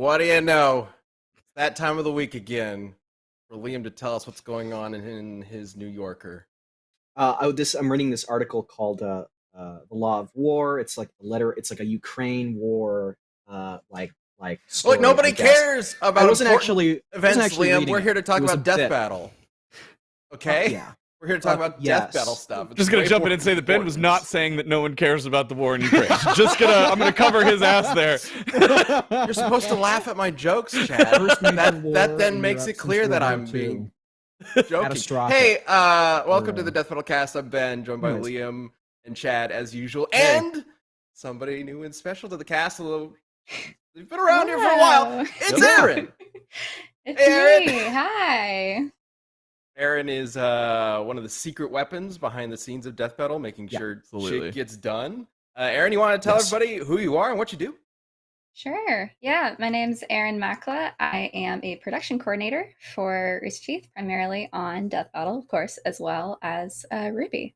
what do you know? It's that time of the week again for Liam to tell us what's going on in his New Yorker. I'm reading this article called "The Law of War." It's like a letter. It's like a Ukraine war, story, Look, nobody cares about I wasn't actually Liam. We're here to talk about Death bit. Battle. Okay? Yeah. We're here to talk about Death Battle stuff. Just gonna jump in and say that Ben was not saying that no one cares about the war in Ukraine. I'm gonna cover his ass there. You're supposed to laugh at my jokes, Chad. That then makes it clear that I'm being joking. Hey, welcome to the Death Battle cast. I'm Ben, joined by Liam and Chad as usual, and somebody new and special to the cast. Although they've been around here for a while. It's Aaron. It's me. Hi. Aaron is one of the secret weapons behind the scenes of Death Battle, making sure shit gets done. Aaron, you want to tell everybody who you are and what you do? Sure. Yeah, my name's Aaron Makla. I am a production coordinator for Rooster Teeth, primarily on Death Battle, of course, as well as Ruby.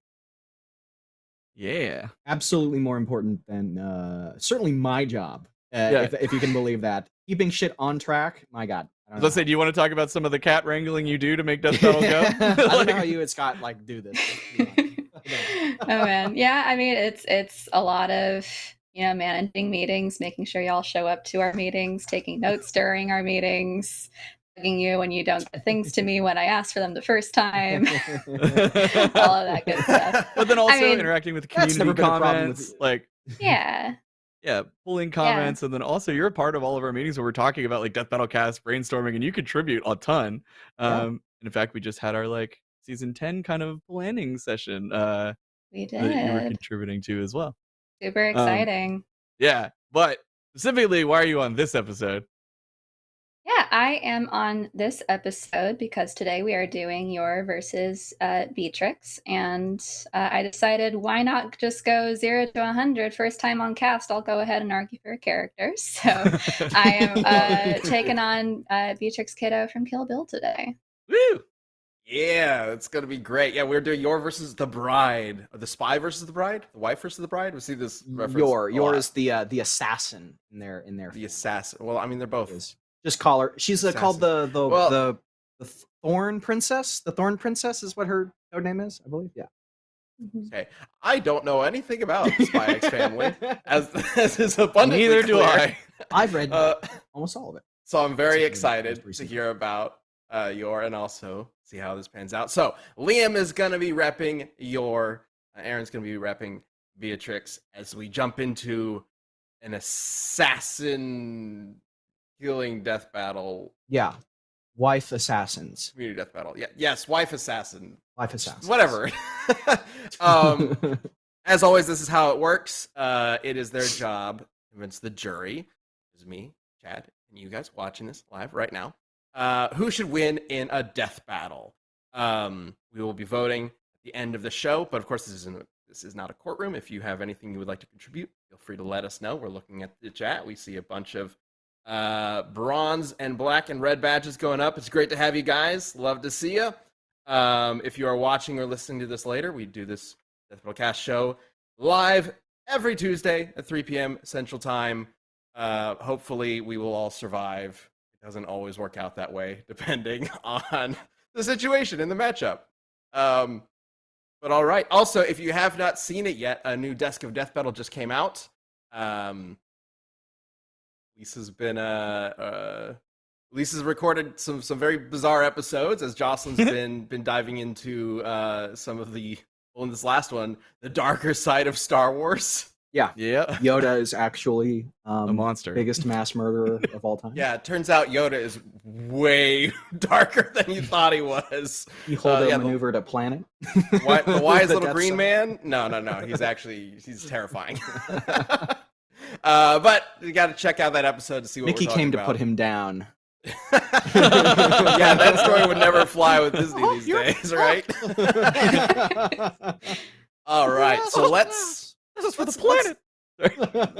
Yeah. Absolutely more important than certainly my job, if you can believe that. Keeping shit on track, my God. Let's say, do you want to talk about some of the cat wrangling you do to make Death Battle go? I don't know how you and Scott do this. Oh man, yeah. I mean, it's a lot of managing meetings, making sure y'all show up to our meetings, taking notes during our meetings, bugging you when you don't get things to me when I ask for them the first time. All of that good stuff. But then also interacting with the community comments, pulling comments, and then also you're a part of all of our meetings where we're talking about like Death Battle cast brainstorming, and you contribute a ton. And in fact, we just had our season 10 kind of planning session. We did. That you were contributing to as well. Super exciting. But specifically, why are you on this episode? Yeah, I am on this episode because today we are doing your versus Beatrix, and I decided why not just go 0 to 100 first time on cast. I'll go ahead and argue for a character. So I am taking on Beatrix Kiddo from Kill Bill today. Woo! Yeah, it's gonna be great. Yeah, we're doing your versus the bride, or the spy versus the bride, the wife versus the bride. We see this reference. Your is the assassin in their. The assassin. Well, I mean, they're both. Just call her. She's called the Thorn Princess. The Thorn Princess is what her name is, I believe. Yeah. Okay, I don't know anything about the Spy X family, as is abundantly Neither do clear. I. I've read almost all of it. So I'm very excited to hear about your, and also see how this pans out. So Liam is going to be repping your, Aaron's going to be repping Beatrix as we jump into an assassin killing death battle. Yeah. Wife assassins. Community death battle. Yeah. Yes. Wife assassin. Wife assassins. Whatever. As always, this is how it works. It is their job to convince the jury, which is me, Chad, and you guys watching this live right now, who should win in a death battle. We will be voting at the end of the show, but of course this is not a courtroom. If you have anything you would like to contribute, feel free to let us know. We're looking at the chat. We see a bunch of bronze and black and red badges going up. It's great to have you guys. Love to see you. If you are watching or listening to this later, we do this Death Battle Cast show live every Tuesday at 3 p.m. Central Time. Hopefully we will all survive. It doesn't always work out that way, depending on the situation in the matchup. But all right. Also, if you have not seen it yet, a new Desk of Death Battle just came out. Lisa's recorded some very bizarre episodes, as Jocelyn's been diving into some of the, well, in this last one, the darker side of Star Wars. Yeah. Yeah. Yoda is actually a monster. Biggest mass murderer of all time. Yeah, it turns out Yoda is way darker than you thought he was. He maneuvered a planet. The wise little green man? No. He's terrifying. But you got to check out that episode to see what Mickey we're talking came to about. put him down. Yeah, that story would never fly with Disney these days, right? All right, so let's. This is for the planet. You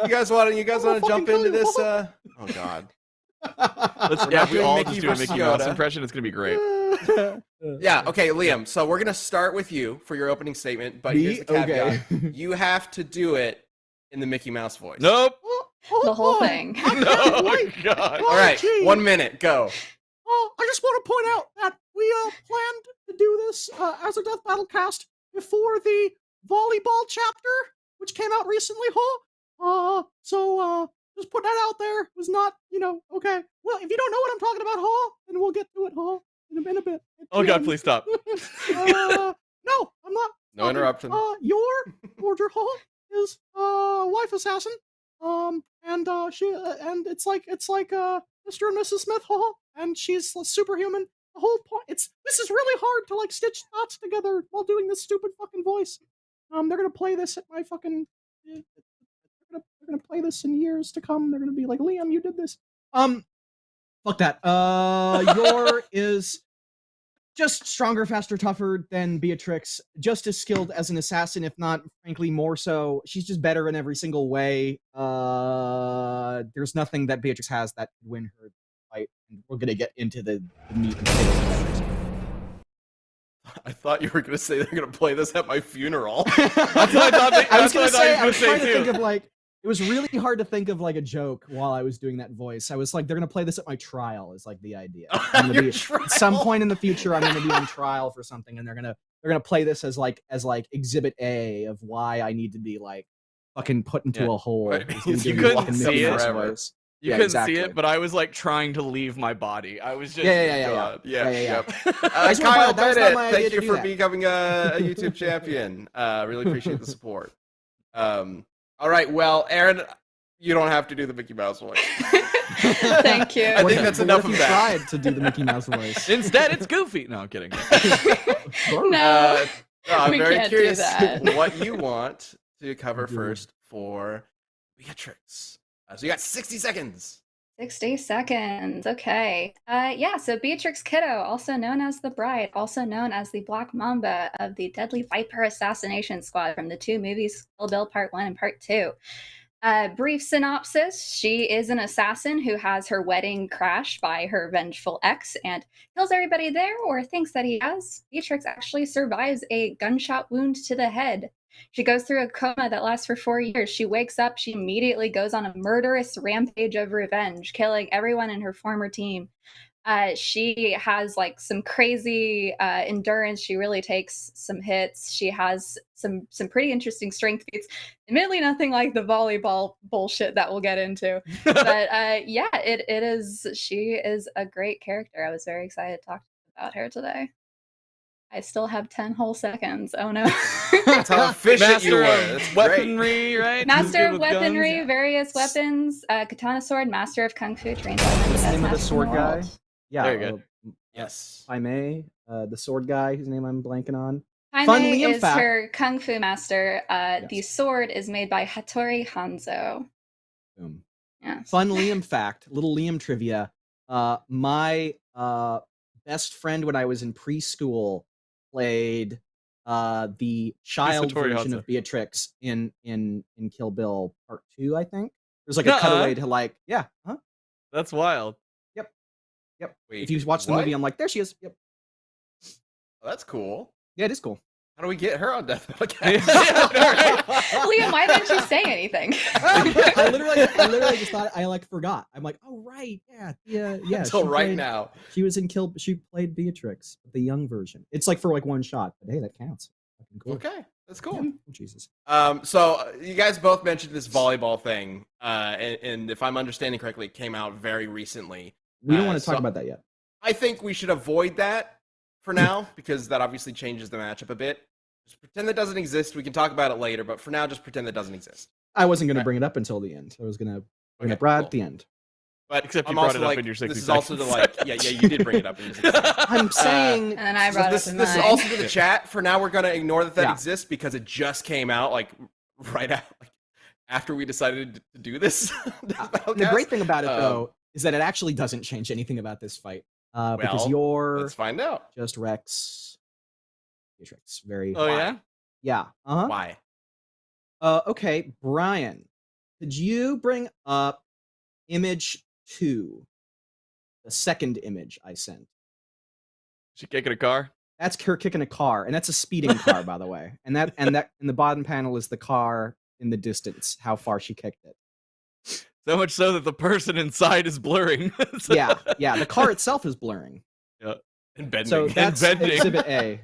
guys want to jump into this? Oh God. We all just do a Mickey Mouse impression. It's gonna be great. Yeah. Okay, Liam. So we're gonna start with you for your opening statement, but here's the caveat: you have to do it in the Mickey Mouse voice. Nope. the whole thing. No, God. All right, gee. 1 minute, go. I just want to point out that we planned to do this as a Death Battle cast before the volleyball chapter, which came out recently, so just put that out there. It was not, okay. Well, if you don't know what I'm talking about, then we'll get to it, in a bit. Oh God, please stop. No, I'm not. No interruption. Your Forger Hall is wife assassin. And it's like Mr. and Mrs. Smith Hall, and she's superhuman. The whole point. This is really hard to like stitch thoughts together while doing this stupid fucking voice. They're gonna play this at my fucking. They're gonna play this in years to come. They're gonna be like, Liam, you did this. Fuck that. Your is just stronger, faster, tougher than Beatrix. Just as skilled as an assassin, if not, frankly, more so. She's just better in every single way. There's nothing that Beatrix has that could win her fight. And we're gonna get into the meat and potatoes of Beatrix. I thought you were going to say they're going to play this at my funeral. That's what I thought. I was gonna say, I you was were trying to too. think of like, it was really hard to think of like a joke while I was doing that voice. I was like, they're gonna play this at my trial is like the idea. I'm gonna Your be, trial? at some point in the future, I'm gonna be on trial for something, and they're gonna play this as exhibit A of why I need to be like fucking put into Yeah. a hole. Right. It's gonna You give me couldn't fucking see Mickey it Mouse forever. voice. You Yeah, couldn't exactly. see it, but I was like trying to leave my body. I was just Yeah. God. Yeah. Yep. I just wanna Kyle point out, that was not Bennett, my idea thank to you do for that. becoming a YouTube champion. Really appreciate the support. All right, well, Aaron, you don't have to do the Mickey Mouse voice. Thank you. I think that's What enough if of you that. tried to do the Mickey Mouse voice? Instead, it's Goofy. No, I'm kidding. No. I'm We very can't do curious that. what you want to cover Mhm. first for Beatrix. So you got 60 seconds. 60 seconds. Okay. So Beatrix Kiddo, also known as the Bride, also known as the Black Mamba of the Deadly Viper Assassination Squad from the two movies, Kill Bill Part 1 and Part 2. Brief synopsis: she is an assassin who has her wedding crashed by her vengeful ex and kills everybody there or thinks that he has. Beatrix actually survives a gunshot wound to the head. She goes through a coma that lasts for 4 years. She wakes up, she immediately goes on a murderous rampage of revenge, killing everyone in her former team. She has like some crazy endurance. She really takes some hits. She has some pretty interesting strength feats. Admittedly, nothing like the volleyball bullshit that we'll get into. But it is. She is a great character. I was very excited to talk about her today. I still have 10 whole seconds. Oh no. That's how efficient you Master were. of That's great. weaponry, right? Master Who's good of with guns? weaponry, various weapons, katana sword, master of kung fu, trained by What's the best name of the master in sword guy? world. Yeah, There you go. Yes. if I may, the sword guy, whose name I'm blanking on. Jaime Fun Liam is fact. her kung fu master. The Yes. sword is made by Hattori Hanzo. Boom. Yes. Fun Liam fact, little Liam trivia. My best friend when I was in preschool played the child Hattori version Hanzo. of Beatrix in Kill Bill Part 2, I think. There's like a Nuh-uh. cutaway to like, yeah, huh? That's wild. Yep. Wait, If you watch the what? movie, I'm like, there she is. Yep. Oh, that's cool. Yeah, it is cool. How do we get her on Death Metal Yeah, Cast? Liam, why didn't you say anything? I literally just thought I like forgot. I'm like, oh right, yeah. Until she right played- now. She was in Kill. She played Beatrix, the young version. It's like for like one shot, but hey, that counts. Fucking cool. Okay, that's cool. Yeah. Oh, Jesus. So you guys both mentioned this volleyball thing, and if I'm understanding correctly, it came out very recently. We don't want to so- talk about that yet. I think we should avoid that for now because that obviously changes the matchup a bit. Just pretend that doesn't exist. We can talk about it later, but for now, just pretend that doesn't exist. I wasn't going Right. to bring it up until the end. I was going to bring Okay, it right cool. at the end. But Except you I'm brought also it up like, in your 60 this is also to like, seconds. yeah, you did bring it up in your 60 seconds. I'm saying And then I So brought this it up in this is mine. also to the chat. For now, we're gonna ignore that Yeah. exists because it just came out like right out, like, after we decided to do this. the great thing about it Um, though is that it actually doesn't change anything about this fight. Because Well, you're Let's find out just Rex Beatrix. Very Oh Why? yeah. yeah. Uh-huh. why. Okay, Brian, could you bring up image 2? The second image I sent. She kicking a car. That's her kicking a car, and that's a speeding car, by the way. And that in the bottom panel is the car in the distance, how far she kicked it. So much so that the person inside is blurring. Yeah, the car itself is blurring. Yeah. And bending. So that's bending. Exhibit A,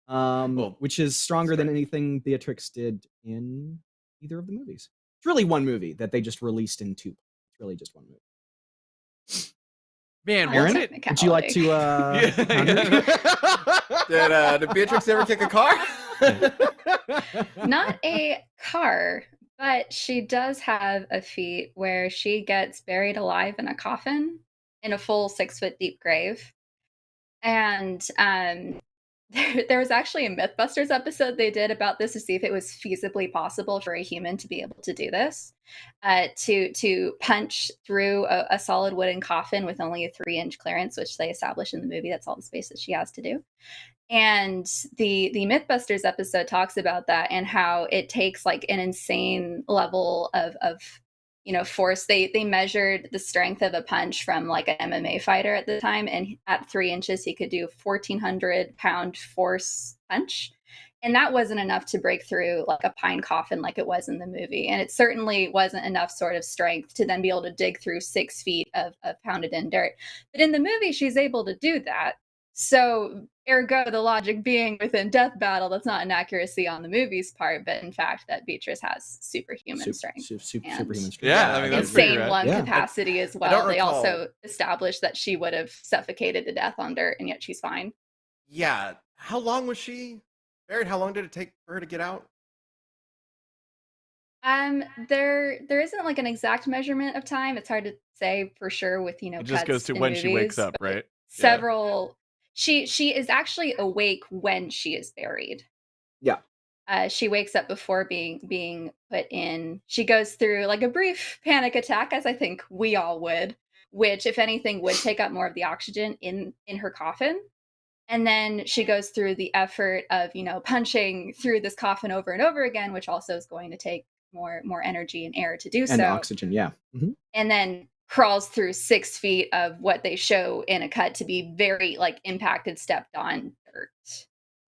Well, which is stronger than right. anything Beatrix did in either of the movies. It's really one movie that they just released in two. It's really just one movie. Man, Aaron, wasn't it? would you like to counter? Did Beatrix ever kick a car? Not a car, but she does have a feat where she gets buried alive in a coffin in a full 6-foot deep grave. And there was actually a Mythbusters episode they did about this to see if it was feasibly possible for a human to be able to do this, to punch through a solid wooden coffin with only a 3-inch clearance, which they establish in the movie. That's all the space that she has to do. And the Mythbusters episode talks about that and how it takes like an insane level of force. They measured the strength of a punch from like an MMA fighter at the time, and at 3 inches he could do 1,400-pound force punch, and that wasn't enough to break through like a pine coffin like it was in the movie. And it certainly wasn't enough sort of strength to then be able to dig through 6 feet of pounded in dirt. But in the movie she's able to do that. So ergo, the logic being within Death Battle, that's not an accuracy on the movie's part, but in fact that Beatrice has superhuman strength. Superhuman strength. Yeah, I mean, that's insane pretty rad. lung Yeah. capacity as don't well. They recall. also established that she would have suffocated to death on dirt, and yet she's fine. Yeah. How long was she buried? How long did it take for her to get out? There isn't like an exact measurement of time. It's hard to say for sure with It just cuts goes to in when she wakes movies, up, but right? Several. She is actually awake when she is buried. Yeah. She wakes up before being put in. She goes through like a brief panic attack, as I think we all would, which, if anything, would take up more of the oxygen in her coffin. And then she goes through the effort of, punching through this coffin over and over again, which also is going to take more energy and air to do And so. oxygen, yeah. Mhm. And then crawls through 6 feet of what they show in a cut to be very like impacted, stepped on dirt.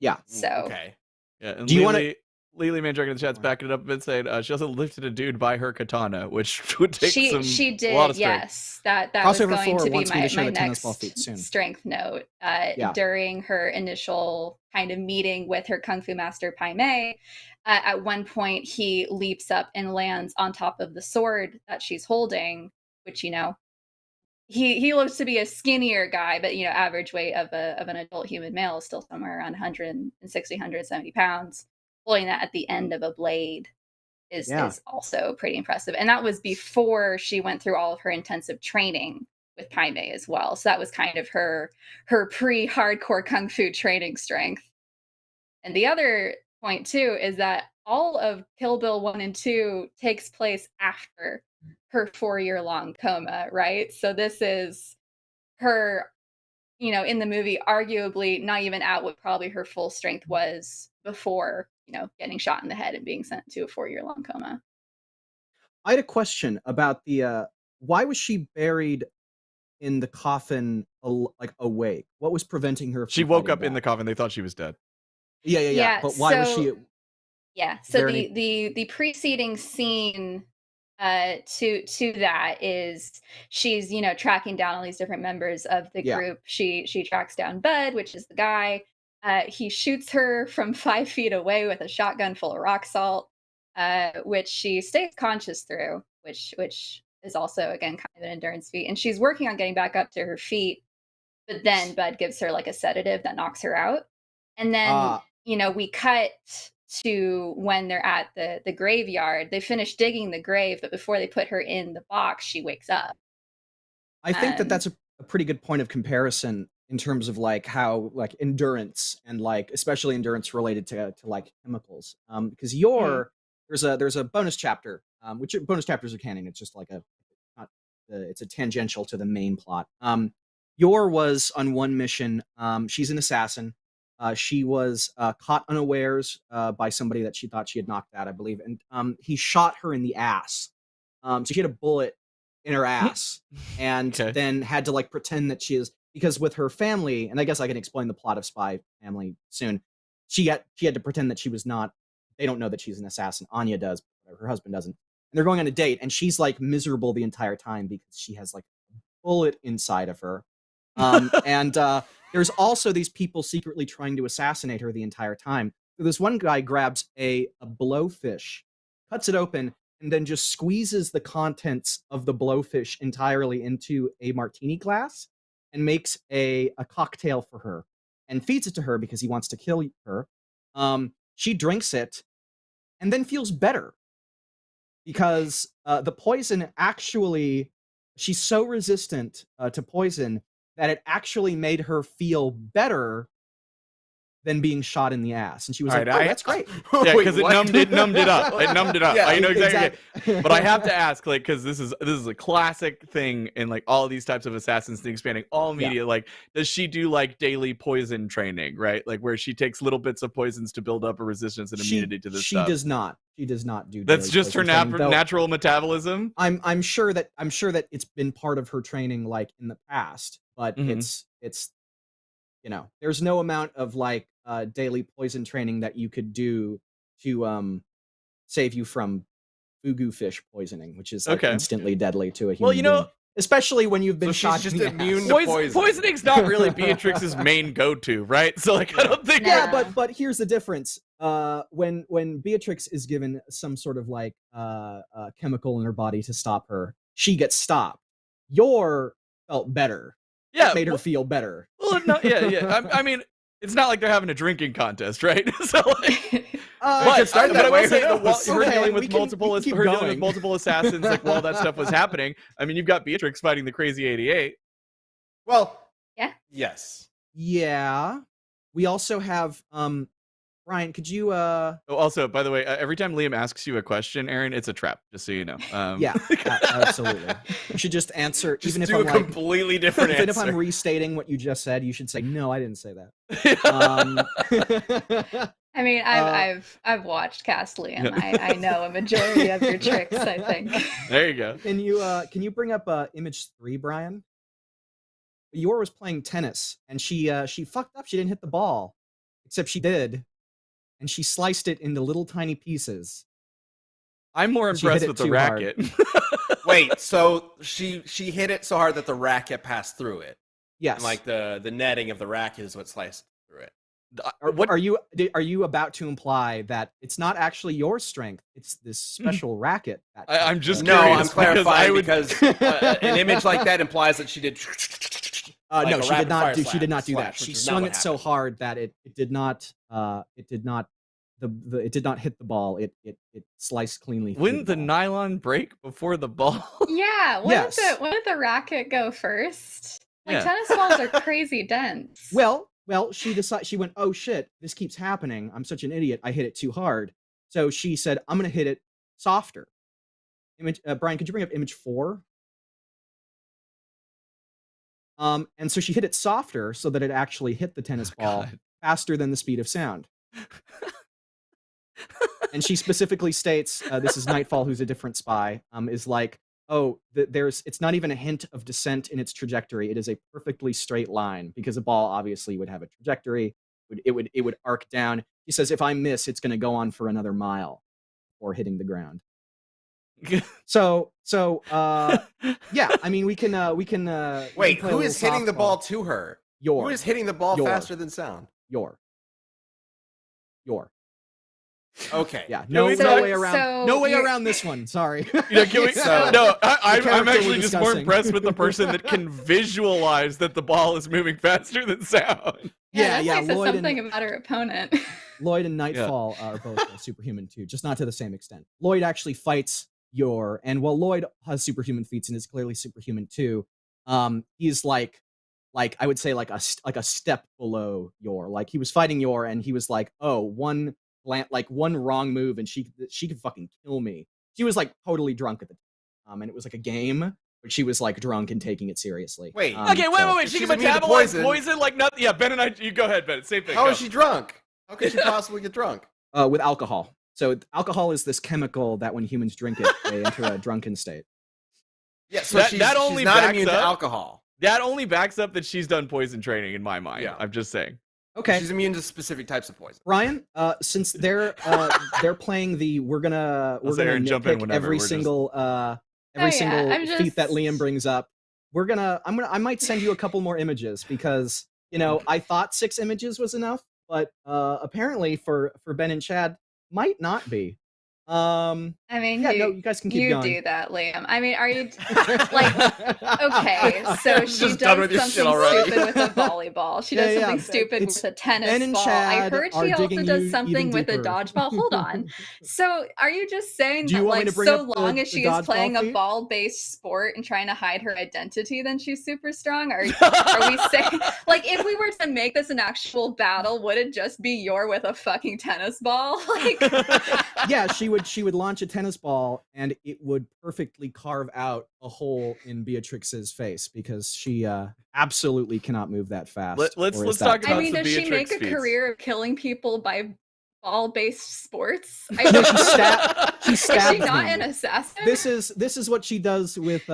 Yeah. So Okay. Yeah, and Do you wanna- Lily Mandrake in the chat's backing it up a bit, saying she also lifted a dude by her katana, which would take she a did, lot of strength. yes. That was Crossover going 4 to be wants me my to show the tennis next ball feet soon. strength note. Yeah. During her initial kind of meeting with her Kung Fu master Pai Mei, at one point he leaps up and lands on top of the sword that she's holding, which he looks to be a skinnier guy, but average weight of an adult human male is still somewhere around 160, 170 pounds. Holding that at the end of a blade is also pretty impressive. And that was before she went through all of her intensive training with Pai Mei as well. So that was kind of her pre-hardcore kung fu training strength. And the other point too is that all of Kill Bill 1 and 2 takes place after her 4-year-long coma, right? So this is her, in the movie, arguably not even at what probably her full strength was before, getting shot in the head and being sent to a 4-year-long coma. I had a question about the why was she buried in the coffin like awake? What was preventing her from She woke fighting up in the back? coffin. They thought she was dead. Yeah. But why was she? Yeah. Is So there the preceding scene to that is she's tracking down all these different members of the group. She tracks down Bud, which is the guy. He shoots her from 5 feet away with a shotgun full of rock salt, which she stays conscious through, which is also again kind of an endurance feat. And she's working on getting back up to her feet, but then Bud gives her like a sedative that knocks her out. And then we cut to when they're at the graveyard. They finish digging the grave, but before they put her in the box, she wakes up. I think that's a pretty good point of comparison in terms of like how like endurance and like especially endurance related to like chemicals. Because there's a bonus chapter, which bonus chapters are canon. It's just like it's a tangential to the main plot. Yor was on one mission. She's an assassin. She was caught unawares by somebody that she thought she had knocked out, I believe, and he shot her in the ass. So she had a bullet in her ass, and then had to like pretend that she is, because with her family, and I guess I can explain the plot of Spy Family soon. She had to pretend that she was not. They don't know that she's an assassin. Anya does, but her husband doesn't. they're going on a date, and she's like miserable the entire time because she has like a bullet inside of her. And there's also these people secretly trying to assassinate her the entire time. So this one guy grabs a blowfish, cuts it open, and then just squeezes the contents of the blowfish entirely into a martini glass and makes a cocktail for her and feeds it to her because he wants to kill her. She drinks it and then feels better because the poison actually, she's so resistant to poison that it actually made her feel better than being shot in the ass. And she was All like, right, oh, that's great. Yeah, because it what? numbed it up. It numbed it up. Yeah, I know exactly. exactly. But I have to ask, like, because this is a classic thing in like all these types of assassins things spanning all media. Like, does she do like daily poison training, right? Like where she takes little bits of poisons to build up a resistance and immunity to this stuff? She does not. She does not do. That's daily just her poison training, though natural metabolism. I'm sure that it's been part of her training like in the past, but it's there's no amount of like daily poison training that you could do to save you from fugu fish poisoning, which is like instantly deadly to a human being. Especially when you've been shot. She's just in the immune ass. to poison. Poisoning's not really Beatrix's main go-to, right? So like I don't think. No. But here's the difference. When Beatrix is given some sort of like chemical in her body to stop her, she gets stopped. Yor felt better. Yeah, It made her feel better. Well, no, yeah. I mean, it's not like they're having a drinking contest, right? So like. But I will say, her dealing with multiple assassins, like while that stuff was happening. I mean, you've got Beatrix fighting the crazy 88. Well, Yeah. yes. Yeah. We also have Brian, could you Oh, also, by the way, every time Liam asks you a question, Aaron, it's a trap, just so you know. Yeah, absolutely. You should just answer, Just even if do I'm a like, completely different even answer. if I'm restating what you just said, you should say, no, I didn't say that. I mean, I've watched Cast Liam. I know a majority of your tricks, I think. There you go. Can you bring up image 3, Brian? Yor was playing tennis, and she fucked up. She didn't hit the ball, except she did, and she sliced it into little tiny pieces. I'm more She hit impressed it with the too racket. Wait, so she hit it so hard that the racket passed through it. Yes. And like the netting of the racket is what sliced through it. Are you about to imply that it's not actually your strength? It's this special racket. I'm just No, curious, I'm clarifying because because an image like that implies that she did. Like no, a she rapid did not fire do. She did not do that. slash, which She is not swung what it so happened. hard that it did not it did not hit the ball. It sliced cleanly. through wouldn't the ball. nylon break before the ball? Yeah, Yes. wouldn't the racket go first? Like Yeah. tennis balls are crazy dense. Well, she decided. She went, "Oh shit, this keeps happening. I'm such an idiot. I hit it too hard." So she said, "I'm gonna hit it softer." Brian, could you bring up image 4? And so she hit it softer so that it actually hit the tennis ball God. faster than the speed of sound. And she specifically states, this is Nightfall, who's a different spy, is like, oh, it's not even a hint of descent in its trajectory. It is a perfectly straight line, because a ball obviously would have a trajectory. It would arc down. He says, if I miss, it's going to go on for another mile before hitting the ground. So yeah, I mean, we can Wait, play a who little is hitting the softball. ball to her? Yor. Who is hitting the ball Yor. faster than sound? Yor. Okay. Yeah, No, no way around. so No way you're- around this one. Sorry. You know, can we, So- no, I'm character actually we're just more discussing. impressed with the person that can visualize that the ball is moving faster than sound. Yeah, that says Lloyd something and about her opponent. Lloyd and Nightfall are both superhuman too, just not to the same extent. Lloyd actually fights Yor, and while Lloyd has superhuman feats and is clearly superhuman too, he's like I would say like a step below Yor. Like he was fighting Yor, and he was like, oh, one wrong move, and she could fucking kill me. She was like totally drunk at the time, and it was like a game, but she was like drunk and taking it seriously. Wait. Okay, wait. She She's can immune to metabolize poison. poison like nothing. Yeah, Ben and I. You go ahead, Ben. Same thing. How go. is she drunk? How could she possibly get drunk? With alcohol. So alcohol is this chemical that when humans drink it, they enter a drunken state. Yeah, so That- she's, that she's only not backs immune to up- alcohol. That only backs up that she's done poison training in my mind. Yeah. I'm just saying. Okay. She's immune to specific types of poison. Ryan, since they're playing the we're gonna jump in nitpick whenever, every we're just- single feat that Liam brings up. I might send you a couple more images because I thought 6 images was enough, but apparently for Ben and Chad might not be. I mean, you guys can keep going. You do that, Liam. I mean, are you like okay? So she does something stupid with a volleyball. She does something stupid with a tennis ball. I heard she also does something with a dodgeball. Hold on. So are you just saying that like so long as she is playing a ball-based sport and trying to hide her identity, then she's super strong? Are we saying like if we were to make this an actual battle, would it just be Yor with a fucking tennis ball? Like, yeah, she would launch a tennis ball and it would perfectly carve out a hole in Beatrix's face because she absolutely cannot move that fast. Let's talk about. I mean, does Beatrix she make a feats. career of killing people by ball-based sports? No, she stabs Is she not them. an assassin? This is what she does with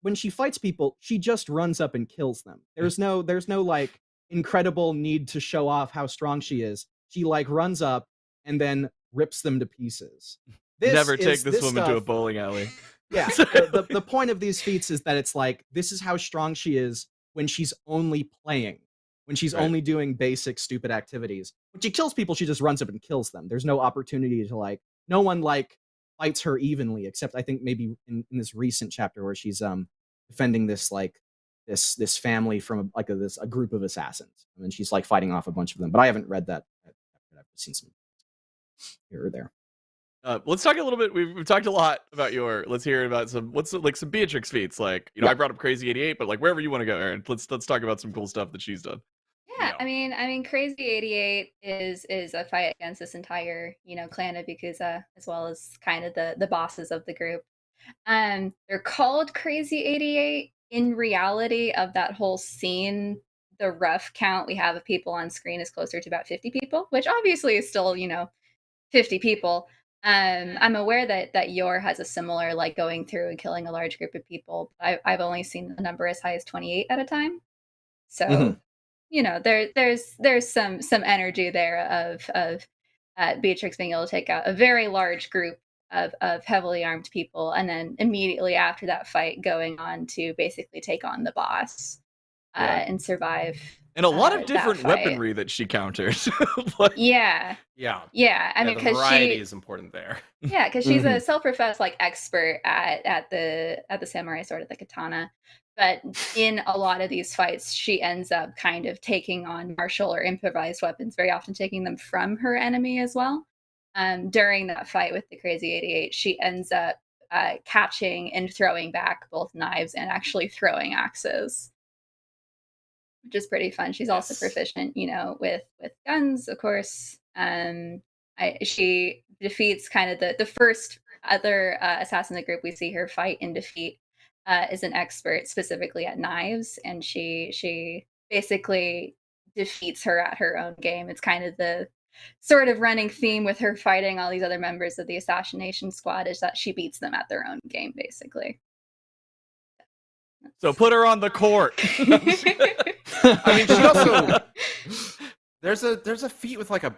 when she fights people. She just runs up and kills them. There's no like incredible need to show off how strong she is. She like runs up and then rips them to pieces. Never take this woman to a bowling alley. Yeah, the point of these feats is that it's like this is how strong she is when she's only playing, when she's only doing basic stupid activities. When she kills people, she just runs up and kills them. There's no opportunity to like, no one like fights her evenly, except I think maybe in this recent chapter where she's defending this like this family from a group of assassins, and then she's like fighting off a bunch of them. But I haven't read that. I've seen some here or there. Let's talk a little bit. We've talked a lot about let's hear about some some Beatrix feats. Like I brought up Crazy 88, but like wherever you want to go, Aaron. Let's talk about some cool stuff that she's done. Yeah, I mean, Crazy 88 is a fight against this entire clan of Yakuza, as well as kind of the bosses of the group. They're called Crazy 88. In reality, of that whole scene, the rough count we have of people on screen is closer to about 50 people, which obviously is still 50 people. I'm aware that Yor has a similar like going through and killing a large group of people. I've only seen the number as high as 28 at a time. So there's some energy there of Beatrix being able to take out a very large group of heavily armed people, and then immediately after that fight going on to basically take on the boss and survive. And a lot of different weaponry that she counters. Yeah. I mean, because variety is important there. Yeah, because she's a self-professed like expert at the samurai sword, at the katana. But in a lot of these fights, she ends up kind of taking on martial or improvised weapons, very often taking them from her enemy as well. During that fight with the Crazy 88, she ends up catching and throwing back both knives and actually throwing axes, which is pretty fun. She's also proficient, with guns, of course. She defeats kind of the first other assassin in the group we see her fight and defeat is an expert specifically at knives, and she basically defeats her at her own game. It's kind of the sort of running theme with her fighting all these other members of the assassination squad is that she beats them at their own game, basically. So put her on the court. I mean, she also there's a feat with like a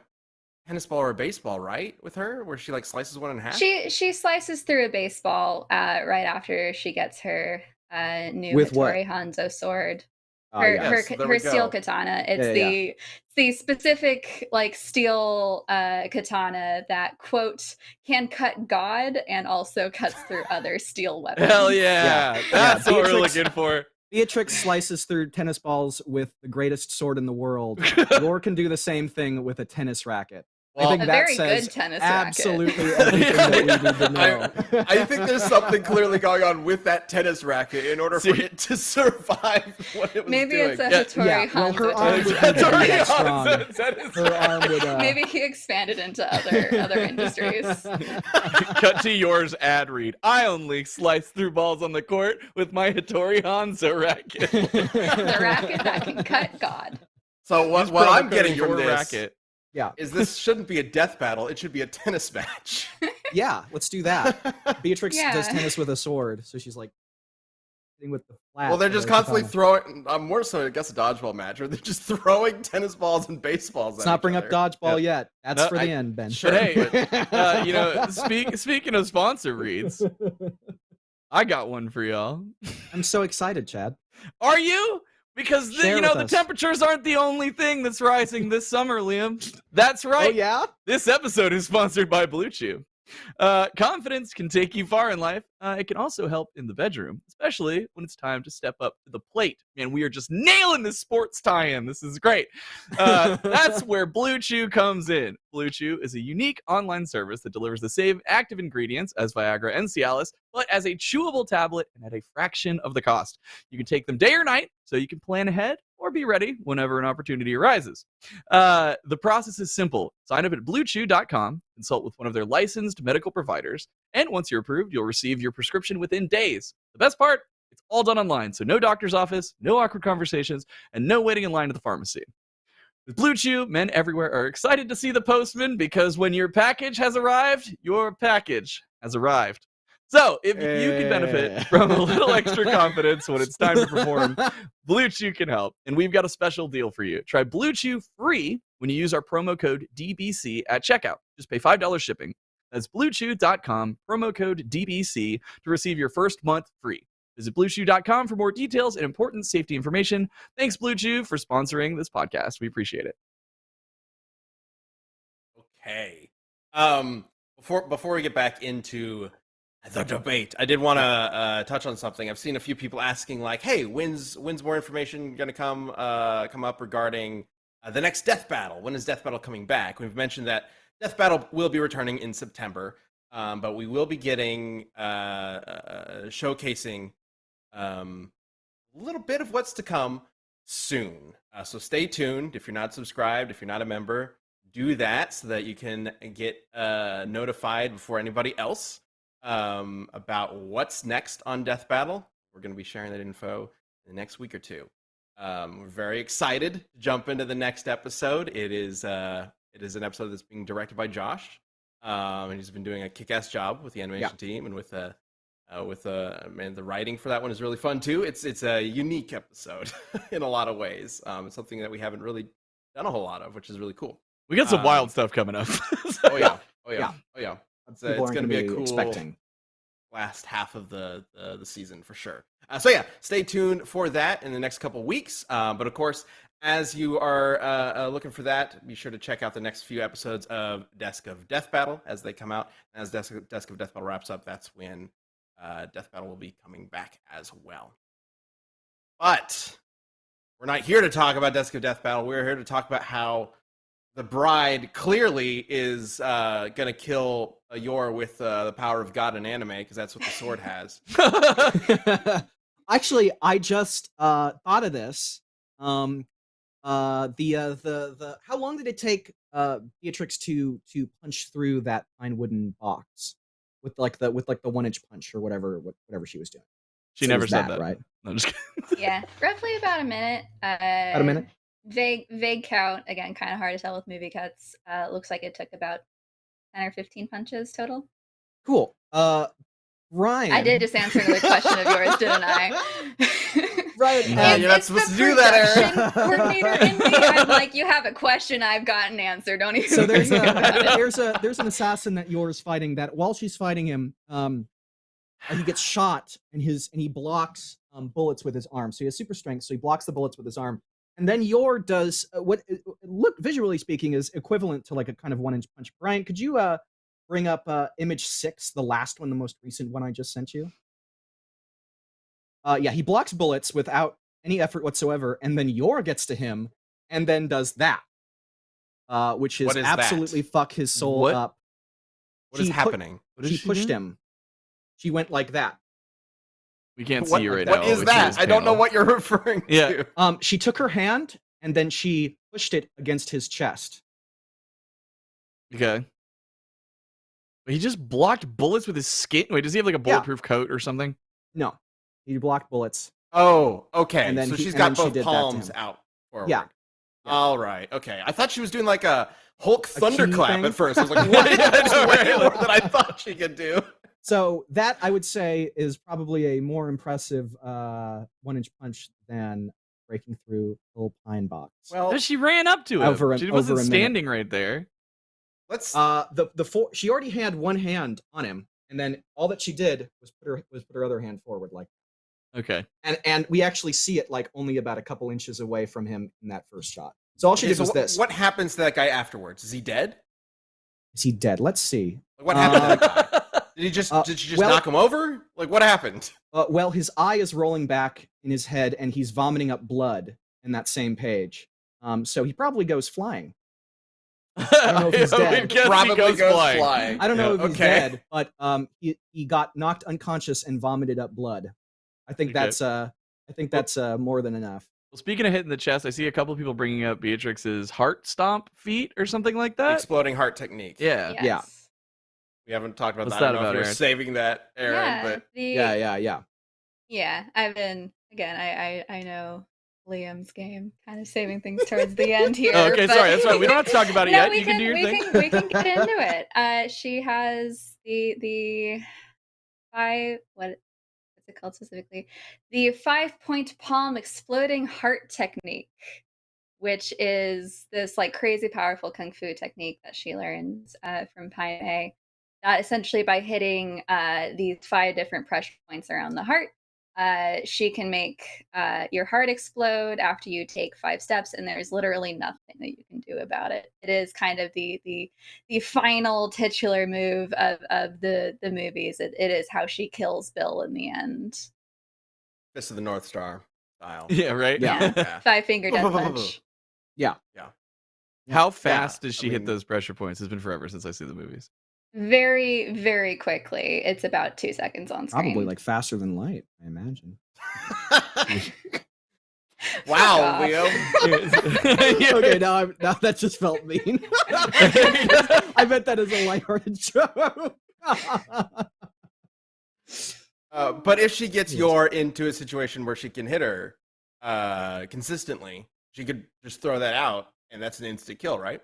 tennis ball or a baseball, right? With her, where she like slices one in half. She slices through a baseball right after she gets her new With Hattori Hanzo sword. Her Her steel katana. It's the specific like steel katana that quote can cut God and also cuts through other steel weapons. Hell yeah. That's what we're looking for. Beatrix slices through tennis balls with the greatest sword in the world. Yor can do the same thing with a tennis racket. Well, I think a that very says good tennis absolutely racket. everything that we need to know. I think there's something clearly going on with that tennis racket in order for it to survive what it was Maybe doing. it's a Hattori well, her Hanzo. arm would be that strong. Her arm would. Maybe he expanded into other industries. Cut to Yor's ad read. I only slice through balls on the court with my Hattori Hanzo racket. The racket that can cut God. So what I'm getting from this racket is this shouldn't be a death battle. It should be a tennis match. Yeah, let's do that. Beatrix does tennis with a sword, so she's like hitting with the flat. Well, they're just constantly throwing. More so, I guess, a dodgeball match where they're just throwing tennis balls and baseballs. Let's not bring up dodgeball yet. That's for the end, Ben. Sure. But hey, speaking of sponsor reads, I got one for y'all. I'm so excited, Chad. Are you? Because the temperatures aren't the only thing that's rising this summer, Liam. That's right. Oh yeah. This episode is sponsored by Blue Chew. Confidence can take you far in life. It can also help in the bedroom, especially when it's time to step up to the plate. Man, we are just nailing this sports tie-in. This is great. That's where Blue Chew comes in. Blue Chew is a unique online service that delivers the same active ingredients as Viagra and Cialis, but as a chewable tablet and at a fraction of the cost. You can take them day or night, so you can plan ahead or be ready whenever an opportunity arises. The process is simple. Sign up at bluechew.com, consult with one of their licensed medical providers, and once you're approved, you'll receive your prescription within days. The best part, it's all done online, so no doctor's office, no awkward conversations, and no waiting in line at the pharmacy. With Blue Chew, men everywhere are excited to see the postman because when your package has arrived, your package has arrived. So, if you can benefit from a little extra confidence when it's time to perform, Blue Chew can help. And we've got a special deal for you. Try Blue Chew free when you use our promo code DBC at checkout. Just pay $5 shipping. That's bluechew.com, promo code DBC to receive your first month free. Visit bluechew.com for more details and important safety information. Thanks, Blue Chew, for sponsoring this podcast. We appreciate it. Okay. Before we get back into the debate, I did want to touch on something. I've seen a few people asking, like, "Hey, when's more information going to come up regarding the next Death Battle? When is Death Battle coming back?" We've mentioned that Death Battle will be returning in September, but we will be getting showcasing a little bit of what's to come soon. So stay tuned. If you're not subscribed, if you're not a member, do that so that you can get notified before anybody else about what's next on Death Battle. We're going to be sharing that info in the next week or two. We're very excited to jump into the next episode. It is an episode that's being directed by Josh, and he's been doing a kick-ass job with the animation team, and with the writing for that one is really fun too. It's a unique episode in a lot of ways. It's something that we haven't really done a whole lot of, which is really cool. We got some wild stuff coming up. Oh yeah. It's going to be a cool expecting last half of the season for sure. So yeah, stay tuned for that in the next couple weeks. But of course, as you are looking for that, be sure to check out the next few episodes of Desk of Death Battle as they come out. And as Desk of Death Battle wraps up, that's when Death Battle will be coming back as well. But we're not here to talk about Desk of Death Battle. We're here to talk about how the bride clearly is going to kill Yor with the power of God in anime, because that's what the sword has. Actually, I just thought of this. How long did it take Beatrix to punch through that pine wooden box with the 1-inch punch or whatever she was doing? She never said that, right? No, I'm just kidding. Yeah, roughly about a minute. About a minute. Vague count. Again, kind of hard to tell with movie cuts. Looks like it took about 10 or 15 punches total. Cool. Ryan. I did just answer another question of yours, didn't I? Right. You're not supposed to do that, Aaron. Coordinator in me. I'm like, you have a question, I've got an answer. Don't even. So there's an assassin that Yor's fighting. That while she's fighting him, he gets shot and he blocks bullets with his arm. So he has super strength. So he blocks the bullets with his arm. And then Yor does what look visually speaking is equivalent to like a kind of 1-inch punch. Brian, could you bring up image 6, the last one, the most recent one I just sent you? Yeah, he blocks bullets without any effort whatsoever, and then Yor gets to him and then does that, which is absolutely fuck his soul up. What is happening? She pushed him. She went like that. We can't see you right now. What is that? I don't know what you're referring to. She took her hand and then she pushed it against his chest. Okay. He just blocked bullets with his skin. Wait, does he have like a bulletproof coat or something? No, he blocked bullets. Oh, okay. And then so she's got both palms out forward. Yeah. All right. Okay. I thought she was doing like a Hulk thunderclap at first. I was like, what is that I thought she could do? So that I would say is probably a more impressive 1-inch punch than breaking through the little pine box. Well, No, she ran up to him. She wasn't standing right there. Let's. She already had one hand on him, and then all that she did was put her other hand forward like that. Okay. And we actually see it like only about a couple inches away from him in that first shot. So all she did was this. What happens to that guy afterwards? Is he dead? Is he dead? Let's see. What happened to that guy? Did she just knock him over? Like, what happened? Well, his eye is rolling back in his head, and he's vomiting up blood in that same page. So he probably goes flying. I don't know if he's dead. Probably goes flying. I don't know if he's dead, but he got knocked unconscious and vomited up blood. I think that's more than enough. Well, speaking of hitting the chest, I see a couple of people bringing up Beatrix's heart stomp feat or something like that. Exploding heart technique. Yeah. Yes. Yeah. We haven't talked about What's that. I that don't know about, if you're Aaron? saving that, Aaron, but Yeah, I've been I know Liam's game, kind of saving things towards the end here. Oh, okay, sorry, that's right. We don't have to talk about it yet. You can do your thing. We can get into it. She has the what's it called specifically? The 5-point palm exploding heart technique, which is this like crazy powerful kung fu technique that she learns from Pai Mei. That essentially by hitting these 5 different pressure points around the heart, she can make your heart explode after you take 5 steps, and there's literally nothing that you can do about it. It is kind of the final titular move of the movies. It is how she kills Bill in the end. Fist of the North Star style. Yeah, right? Yeah. 5-finger death punch. Yeah. How fast does she hit those pressure points? It's been forever since I've seen the movies. Very, very quickly. It's about 2 seconds on screen. Probably like faster than light, I imagine. Wow, Leo. Okay, now that just felt mean. I bet that is a lighthearted joke. But if she gets Yor into a situation where she can hit her consistently, she could just throw that out, and that's an instant kill, right?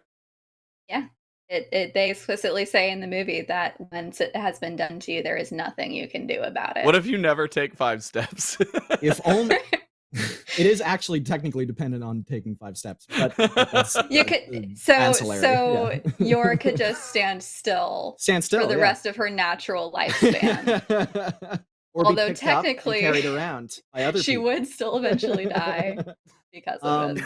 Yeah. They explicitly say in the movie that once it has been done to you, there is nothing you can do about it. What if you never take 5 steps? If only it is actually technically dependent on taking 5 steps, but you could so Yor could just stand still for the rest of her natural lifespan. Although technically carried around by other she people. would still eventually die because of it.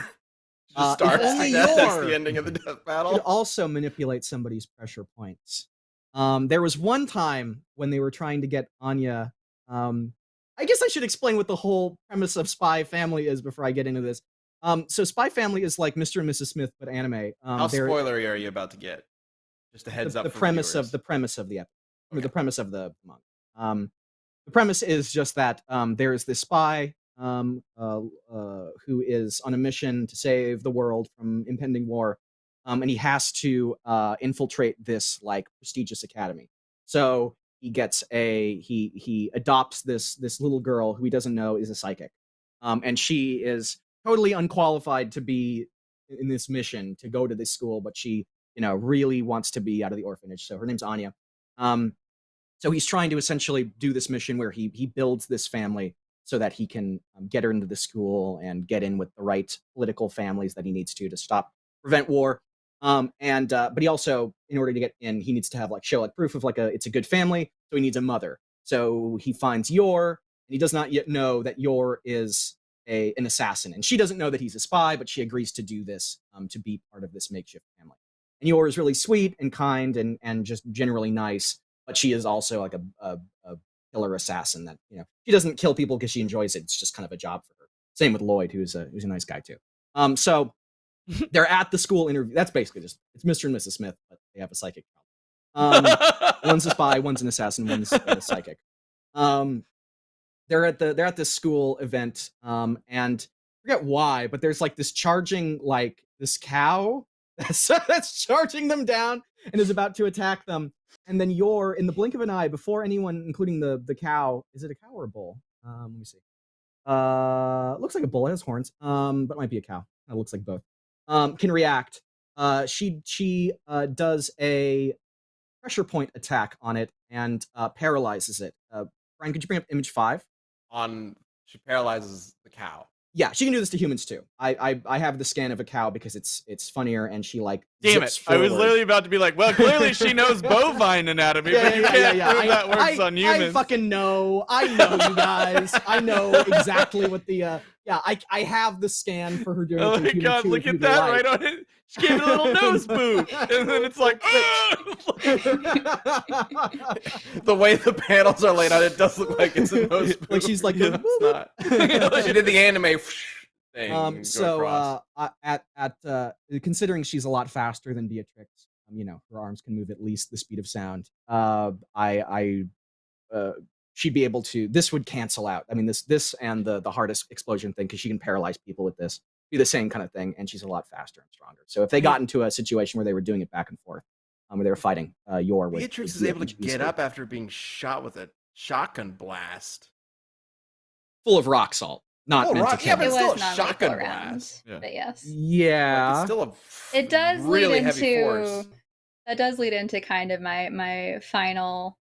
Just starts only that's the ending of the death battle. Could also manipulate somebody's pressure points. There was one time when they were trying to get Anya. I guess I should explain what the whole premise of Spy Family is before I get into this. So Spy Family is like Mr. and Mrs. Smith, but anime. How spoilery are you about to get? Just a heads up. The premise of the episode, or the premise of the manga. The premise is just that there is this spy who is on a mission to save the world from impending war, and he has to infiltrate this like prestigious academy. So he gets he adopts this little girl who he doesn't know is a psychic, and she is totally unqualified to be in this mission to go to this school, but she really wants to be out of the orphanage. So her name's Anya. So he's trying to essentially do this mission where he builds this family so that he can get her into the school and get in with the right political families that he needs to prevent war. But he also, in order to get in, he needs to have show proof of it's a good family. So he needs a mother. So he finds Yor, and he does not yet know that Yor is an assassin, and she doesn't know that he's a spy, but she agrees to do this to be part of this makeshift family. And Yor is really sweet and kind and just generally nice, but she is also like a killer assassin that she doesn't kill people because she enjoys it. It's just kind of a job for her. Same with Lloyd, who's a nice guy too. So they're at the school interview. That's basically just it's Mr. and Mrs. Smith, but they have a psychic problem. One's a spy, one's an assassin, one's a psychic. They're at this school event, and I forget why, but there's this charging this cow that's charging them down and is about to attack them. And then Yor, in the blink of an eye, before anyone, including the cow, is it a cow or a bull? Let me see. Looks like a bull. It has horns, but it might be a cow. It looks like both. Can react. She does a pressure point attack on it and paralyzes it. Brian, could you bring up image 5? She paralyzes the cow. Yeah, she can do this to humans too. I have the scan of a cow because it's funnier, and she like. Damn it! I was literally about to be like, well, clearly she knows bovine anatomy, but you can't prove that works on humans. I fucking know. I know, you guys. I know exactly what the. Yeah, I have the scan for her doing. Oh my god! Look at that right on it. She gave it a little nose boop, and then it's like. The way the panels are laid out, it does look like it's a nose boop. Like she's like. Yeah, it's not. She did the anime thing. So considering she's a lot faster than Beatrix, her arms can move at least the speed of sound. She'd be able to. This would cancel out. I mean, this and the hardest explosion thing, because she can paralyze people with this. Be the same kind of thing, and she's a lot faster and stronger. So if they got into a situation where they were doing it back and forth, where they were fighting, Beatrix is able to get up after being shot with a shotgun blast, full of rock salt. Not meant to kill. Yeah, but it's still a not shotgun round, blast. Yeah. But yes. Yeah. Like, it's still a it does really lead heavy force. into that does lead into kind of my final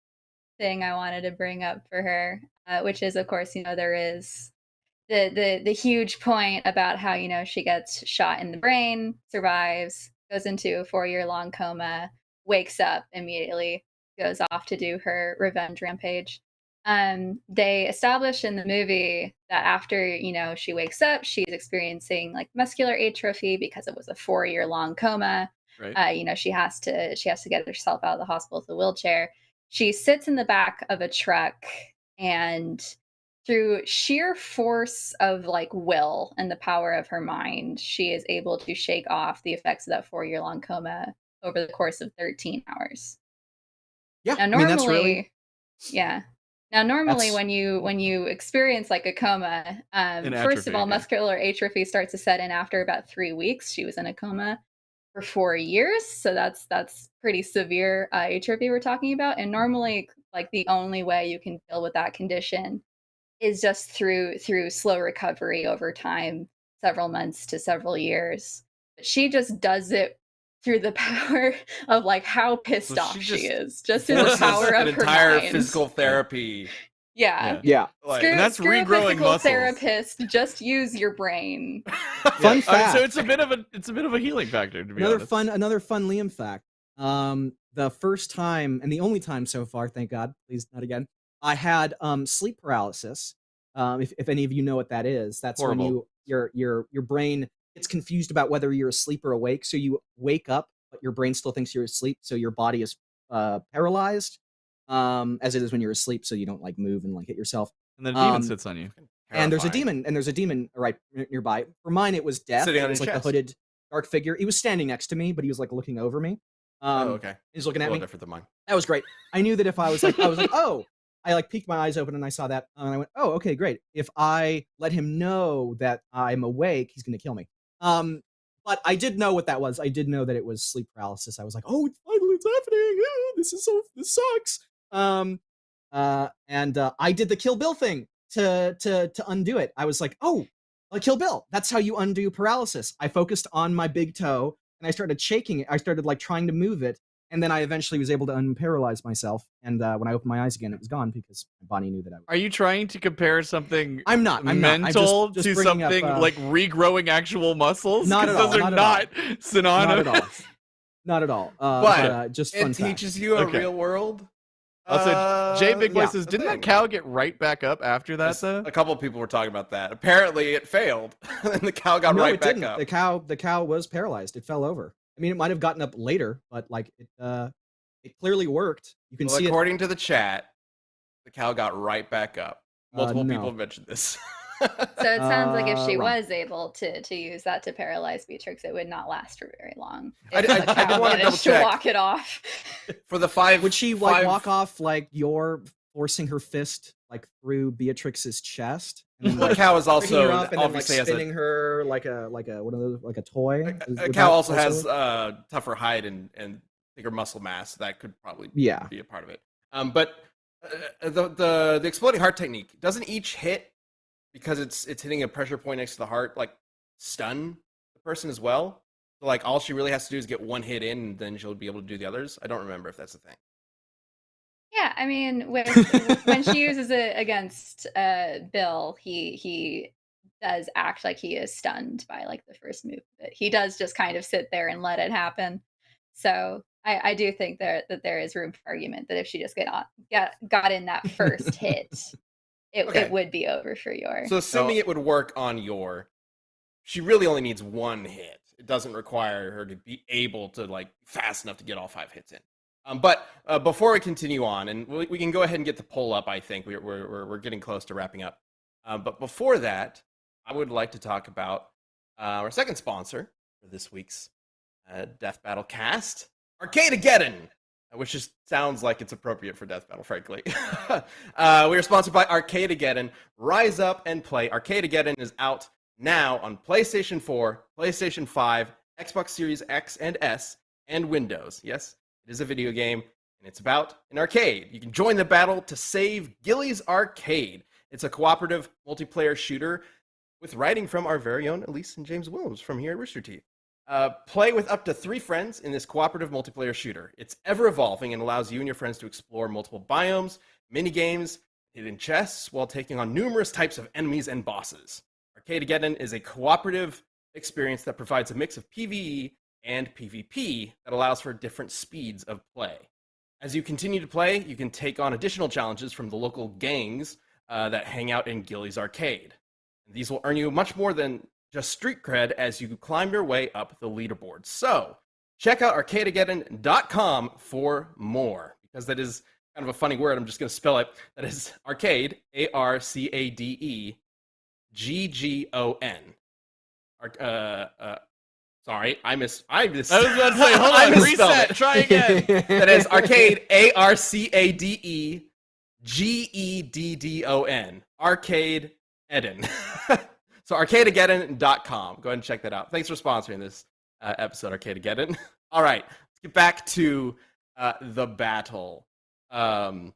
thing I wanted to bring up for her, which is, of course, there is the huge point about how she gets shot in the brain, survives, goes into a 4-year-long coma, wakes up immediately, goes off to do her revenge rampage. They establish in the movie that after she wakes up, she's experiencing like muscular atrophy because it was a 4-year-long coma. Right. She has to get herself out of the hospital with a wheelchair. She sits in the back of a truck, and through sheer force of like will and the power of her mind, she is able to shake off the effects of that 4-year-long coma over the course of 13 hours. Yeah, now, normally, that's really... yeah. Now, normally, when you experience like a coma, first of all, muscular atrophy starts to set in after about 3 weeks. She was in a coma for 4 years, so that's pretty severe atrophy we're talking about. And normally, like the only way you can deal with that condition is just through slow recovery over time, several months to several years. But she just does it through the power of like how pissed off she is, just through the power of her entire mind. Physical therapy. Yeah. Like, and that's screw regrowing muscles. Therapist, just use your brain. Fun fact. So it's a bit of a healing factor, to be honest. Another fun Liam fact. The first time and the only time so far, thank God, please not again, I had sleep paralysis. If any of you know what that is, that's horrible. When your brain gets confused about whether you're asleep or awake. So you wake up, but your brain still thinks you're asleep. So your body is paralyzed, as it is when you're asleep. So you don't like move and like hit yourself. And then a demon sits on you. And there's a demon right nearby. For mine, it was Death. Sitting on it was his like chest. the hooded dark figure. He was standing next to me, but he was like looking over me. Okay. He's looking at me. Different than mine. That was great. I knew that if I was like, oh, I like peeked my eyes open and I saw that, and I went, oh, okay, great. If I let him know that I'm awake, he's going to kill me. But I did know what that was. I did know that it was sleep paralysis. I was like, oh, it's happening. This sucks. And I did the Kill Bill thing to undo it. I was like, oh, Kill Bill. That's how you undo paralysis. I focused on my big toe and I started shaking it. I started like trying to move it. And then I eventually was able to unparalyze myself. And when I opened my eyes again, it was gone because my body knew that I was. Are you trying to compare something I'm not. mental I'm just to bringing something up, like regrowing actual muscles? Not at all. Those are not synonymous. Not at all. But just it fun teaches fact. you a real world. Also, Jay Big Boy says, didn't that cow get right back up after that, though? A couple of people were talking about that. Apparently, it failed, and the cow got right back up. The cow was paralyzed. It fell over. I mean, it might have gotten up later, but like it clearly worked. You can see according to the chat, the cow got right back up. Multiple no. people mentioned this. So it sounds like if she wrong. was able to use that to paralyze Beatrix, it would not last for very long. I did want to double to check. walk it off. For the 5, would she like walk off like you're forcing her fist like through Beatrix's chest? And then, the cow is also her up and obviously then, like, spinning her like a one of those, like a toy. A cow also has tougher hide and bigger muscle mass. That could probably be a part of it. But the exploding heart technique, doesn't each hit, because it's hitting a pressure point next to the heart, like stun the person as well? So like all she really has to do is get one hit in, and then she'll be able to do the others. I don't remember if that's the thing. Yeah, I mean, when she uses it against Bill, he does act like he is stunned by like the first move. But he does just kind of sit there and let it happen. So I do think that there is room for argument that if she just got in that first hit, it would be over for Yor. So assuming it would work on Yor, she really only needs one hit. It doesn't require her to be able to like fast enough to get all 5 hits in. But before we continue on, and we can go ahead and get the poll up. I think we're getting close to wrapping up. But before that, I would like to talk about our second sponsor for this week's Death Battle cast, Arcadegeddon, which just sounds like it's appropriate for Death Battle, frankly. We are sponsored by Arcadegeddon. Rise up and play. Arcadegeddon is out now on PlayStation 4, PlayStation 5, Xbox Series X and S, and Windows. Yes, it is a video game, and it's about an arcade. You can join the battle to save Gilly's Arcade. It's a cooperative multiplayer shooter with writing from our very own Elise and James Williams from here at Rooster Teeth. Play with up to 3 friends in this cooperative multiplayer shooter. It's ever-evolving and allows you and your friends to explore multiple biomes, mini-games, hidden chests, while taking on numerous types of enemies and bosses. Arcadegeddon is a cooperative experience that provides a mix of PvE and PvP that allows for different speeds of play. As you continue to play, you can take on additional challenges from the local gangs that hang out in Gilly's Arcade. These will earn you much more than just street cred as you climb your way up the leaderboard. So, check out arcadegeddon.com for more, because that is kind of a funny word. I'm just going to spell it. That is arcade, ARCADEGGON. Sorry, I was about to say, hold on, reset, try again. That is arcade, ARCADEGEDDON. Arcade Eden. So arcadegeddon.com. Go ahead and check that out. Thanks for sponsoring this episode, Arcadegeddon. All right, let's get back to the battle. If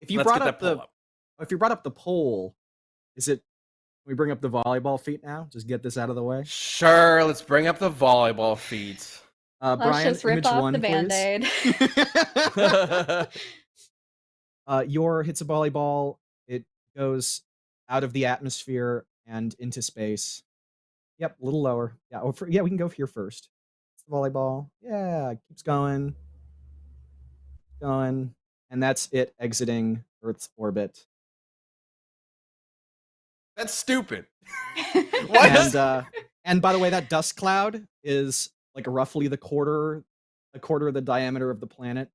you brought up the poll, is it? Can we bring up the volleyball feat now? Just get this out of the way. Sure, let's bring up the volleyball feat. Let's Brian, just rip off the Band-Aid. Yor hits a volleyball. It goes out of the atmosphere and into space. Yep, a little lower. Yeah, we can go here first. It's the volleyball. Yeah, keeps going. And that's it exiting Earth's orbit. That's stupid. And by the way, that dust cloud is like roughly a quarter of the diameter of the planet.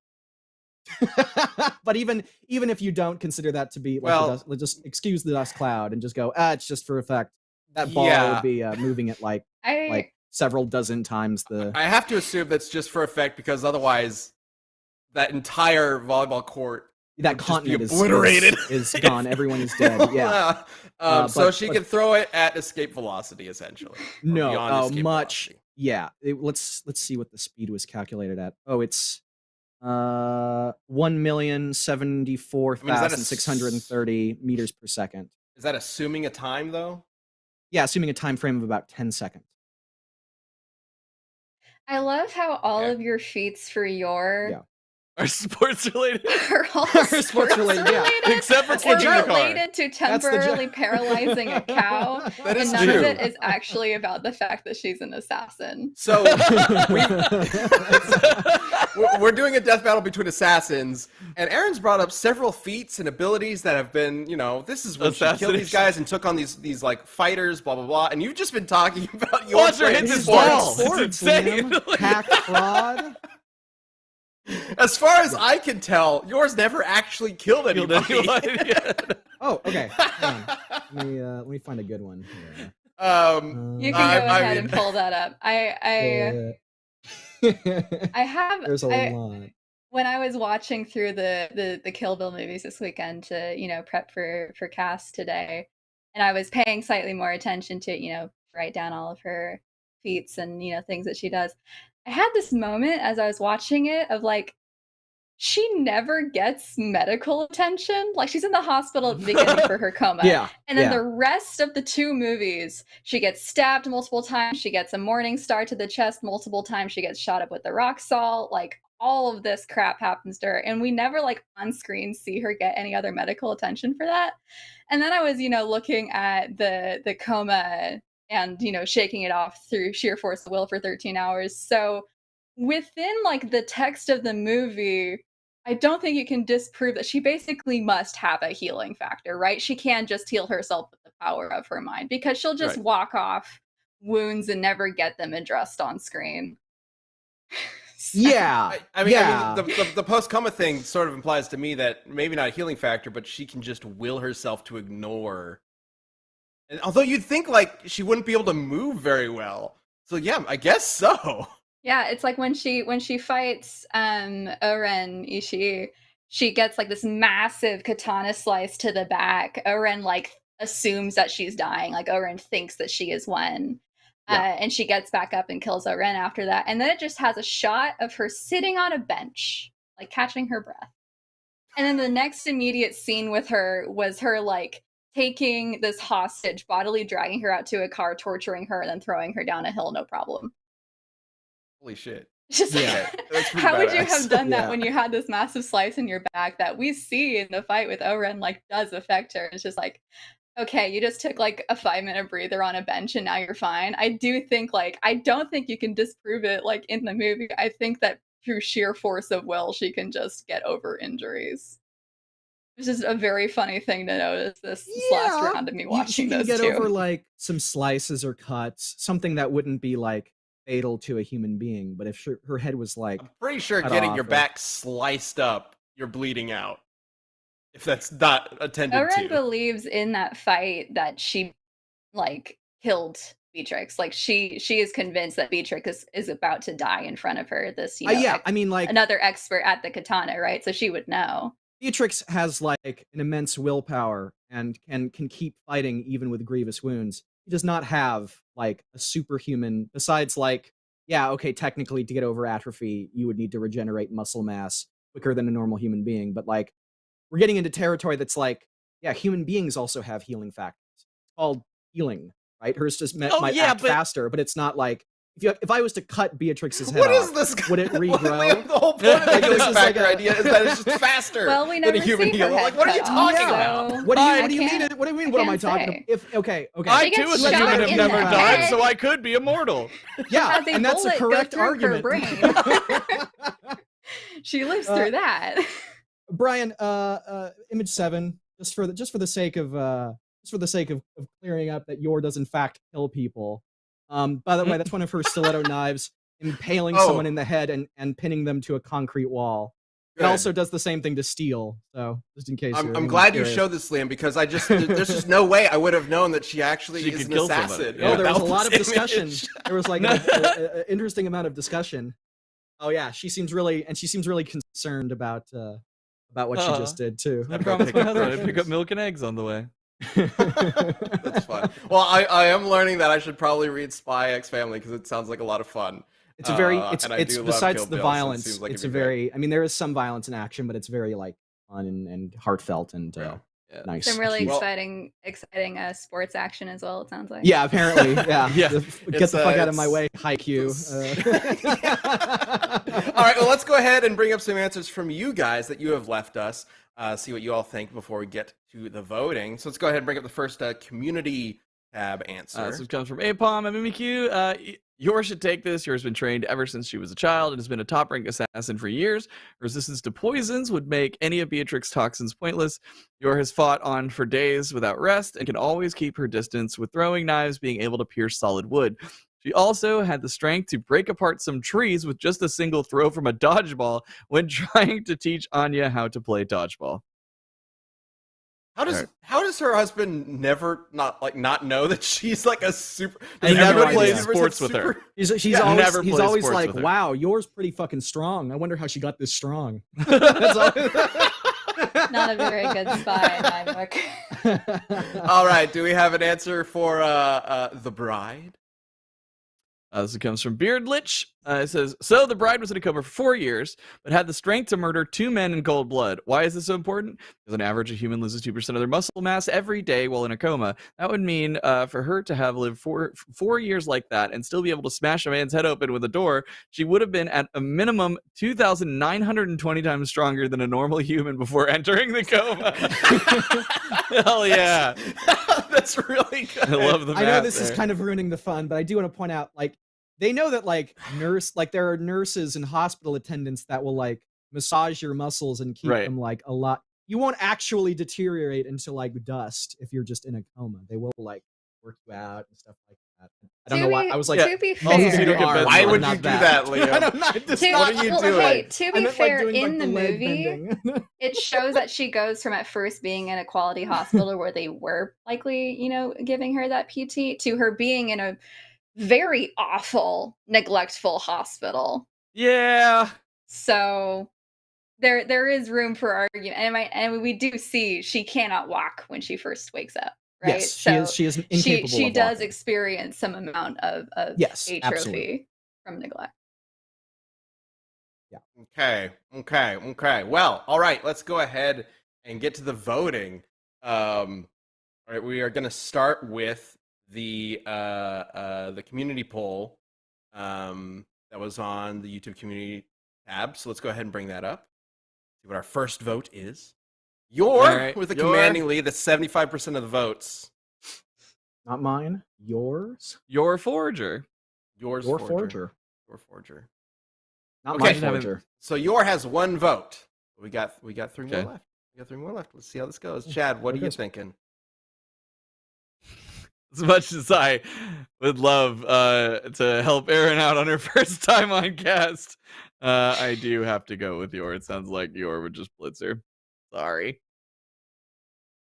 But even if you don't consider that to be like the dust, just excuse the dust cloud and just go, it's just for effect. That ball would be moving it like several dozen times the. I have to assume that's just for effect, because otherwise, that entire volleyball court, that continent is obliterated, is gone. Everyone is dead. Yeah. So she can throw it at escape velocity, essentially. No, much. Velocity. Yeah. Let's see what the speed was calculated at. Oh, it's 1,074,630 meters per second. Is that assuming a time, though? Yeah, assuming a time frame of about 10 seconds. I love how all of your feats for Yor are sports related. Are all sports related, except for kicking the car. Related to temporarily paralyzing a cow. That is none true. of it is actually about the fact that she's an assassin. So we're doing a death battle between assassins, and Aaron's brought up several feats and abilities that have been, this is when she killed these guys and took on these like fighters, blah blah blah. And you've just been talking about your sports. It's insane. Hack fraud. As far as I can tell, yours never actually killed anybody. Oh, okay. Let me find a good one here. You can go ahead and pull that up. I have. There's a lot. When I was watching through the Kill Bill movies this weekend to prep for cast today, and I was paying slightly more attention to write down all of her feats and things that she does. I had this moment as I was watching it of like, she never gets medical attention. Like, she's in the hospital at the beginning for her coma. And then the rest of the 2 movies, she gets stabbed multiple times. She gets a morning star to the chest multiple times. She gets shot up with the rock salt. Like, all of this crap happens to her, and we never like on screen see her get any other medical attention for that. And then I was, looking at the coma and, shaking it off through sheer force of will for 13 hours. So within like the text of the movie, I don't think you can disprove that she basically must have a healing factor, right? She can't just heal herself with the power of her mind, because she'll just walk off wounds and never get them addressed on screen. Yeah. I mean, the post-coma thing sort of implies to me that maybe not a healing factor, but she can just will herself to ignore. And although you'd think like she wouldn't be able to move very well. So yeah, I guess so. Yeah, it's like when she fights Oren Ishii, she gets like this massive katana slice to the back. Oren like assumes that she's dying. Like Oren thinks that she is one. And she gets back up and kills Oren after that. And then it just has a shot of her sitting on a bench, like catching her breath. And then the next immediate scene with her was her like taking this hostage, bodily dragging her out to a car, torturing her, and then throwing her down a hill, no problem. Holy shit. Just how would you have done that when you had this massive slice in your back that we see in the fight with Oren like does affect her? It's just like, okay, you just took like a 5-minute breather on a bench and now you're fine. I do think I don't think you can disprove it like in the movie. I think that through sheer force of will, she can just get over injuries. It's just a very funny thing to notice this last round of me watching those two. She can get over like some slices or cuts, something that wouldn't be like fatal to a human being. But if her head was like, I'm pretty sure getting your back sliced up, you're bleeding out. If that's not attended to. Oren believes in that fight that she like killed Beatrix. Like she is convinced that Beatrix is about to die in front of her. This I mean like another expert at the katana, right? So she would know. Beatrix has like an immense willpower and can keep fighting even with grievous wounds. He does not have like a superhuman, besides like, technically to get over atrophy, you would need to regenerate muscle mass quicker than a normal human being. But like, we're getting into territory that's like, human beings also have healing factors. It's called healing, right? Hers just might act faster, but it's not like, if I was to cut Beatrix's head off, would it regrow? The whole point of the healing factor idea is that it's just faster. Well, we never than a human see her heal. head Like, what are you cut talking off, about? What do you mean? What do you mean? What am I talking about? Okay. I too gets assume shot I've in never the died, head. so I could be immortal. Yeah, Has a and that's a bullet go correct through her argument. brain. She lives through that. Brian, image 7, just for the sake of clearing up that Yor does in fact kill people. By the way, that's one of her stiletto knives, impaling someone in the head and pinning them to a concrete wall. Good. It also does the same thing to Steel. So just in case, I'm glad you showed this, Liam, because there's just no way I would have known that she actually is an assassin. Oh, there was a lot of discussion. There was like an interesting amount of discussion. Oh yeah, she seems really concerned about what she just did too. I promised my husband I'd pick up milk and eggs on the way. That's fun. Well, I am learning that I should probably read Spy X Family because it sounds like a lot of fun. It's a very it's besides the violence. It's a very I mean there is some violence and action, but it's very like fun and heartfelt and nice. Some really exciting sports action as well. It sounds like. Yeah, apparently. Yeah. Get the fuck out of my way, Haikyuu. All right. Well, let's go ahead and bring up some answers from you guys that you have left us. See what you all think before we get to the voting. So let's go ahead and bring up the first community tab answer. This comes from Apom and MMQ. Yor should take this. Yor's been trained ever since she was a child and has been a top-rank assassin for years. Resistance to poisons would make any of Beatrix's toxins pointless. Yor has fought on for days without rest and can always keep her distance, with throwing knives being able to pierce solid wood. She also had the strength to break apart some trees with just a single throw from a dodgeball when trying to teach Anya how to play dodgeball. How does her husband never not know that she's like a super? He never plays sports with her. He's always like, wow, Yor's pretty fucking strong. I wonder how she got this strong. Not a very good spy in my book. All right, do we have an answer for the bride? This comes from Beardlich. It says, so the bride was in a coma for 4 years, but had the strength to murder 2 men in cold blood. Why is this so important? Because on average, a human loses 2% of their muscle mass every day while in a coma. That would mean for her to have lived 4 years like that and still be able to smash a man's head open with a door, she would have been at a minimum 2,920 times stronger than a normal human before entering the coma. Hell yeah. That's really good. I love the math I know this there. is kind of ruining the fun, but I do want to point out, like, they know that there are nurses and hospital attendants that will like massage your muscles and keep them like a lot. You won't actually deteriorate into like dust if you're just in a coma. They will like work you out and stuff like that. I don't know why. I was like, to be fair, why would you do that, Leo? I don't know. What are you doing? Hey, to be fair, in the leg movie, bending. it shows that she goes from at first being in a quality hospital where they were likely, giving her that PT to her being in a very awful, neglectful hospital. Yeah. So there is room for argument, and we do see she cannot walk when she first wakes up. Right? Yes, so she is incapable. She of does walking. experience some amount of atrophy absolutely. from neglect. Yeah. Okay. Well, all right. Let's go ahead and get to the voting. All right, we are going to start with the community poll that was on the YouTube community tab. So let's go ahead and bring that up. See what our first vote is. With a commanding lead, that's 75% of the votes. Not mine. Yours. Your forger. Your forger. Your forger. Not my forger. So your has 1 vote. We got 3 more left. We got 3 more left. Let's see how this goes. Chad, what are you thinking? As much as I would love to help Erin out on her first time on cast, I do have to go with Yor. It sounds like Yor would just blitz her. Sorry.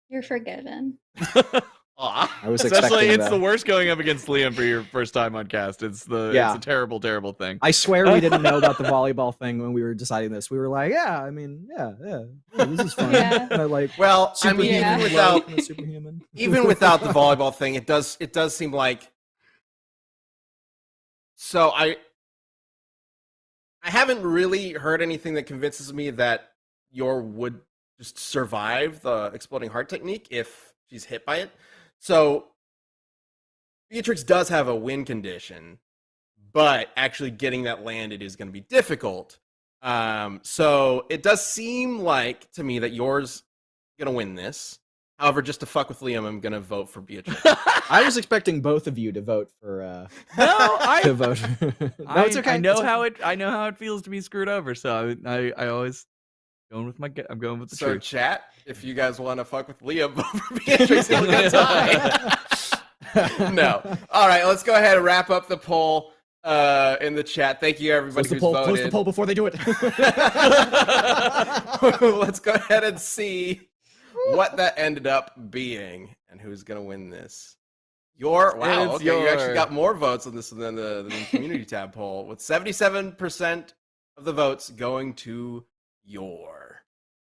You're forgiven. I was Especially, it's that. the worst going up against Liam for your first time on cast. It's a terrible, terrible thing. I swear we didn't know about the volleyball thing when we were deciding this. We were like, yeah, this is fun. Yeah. And I like, well, I mean, superhuman. Even without the volleyball thing, it does seem like. So I haven't really heard anything that convinces me that Yor would just survive the exploding heart technique if she's hit by it. So Beatrix does have a win condition, but actually getting that landed is going to be difficult. So it does seem like to me that Yor's going to win this. However, just to fuck with Liam, I'm going to vote for Beatrix. I was expecting both of you to vote for. To vote. No, it's okay. I know how it feels to be screwed over. So I always I'm going with the truth. So chat, if you guys want to fuck with Liam, vote for Beatrix. He'll get tie. No. All right, let's go ahead and wrap up the poll in the chat. Thank you, everybody who's voted. Close the poll before they do it. Let's go ahead and see what that ended up being and who's going to win this. You actually got more votes on this than the community tab poll, with 77% of the votes going to Yor.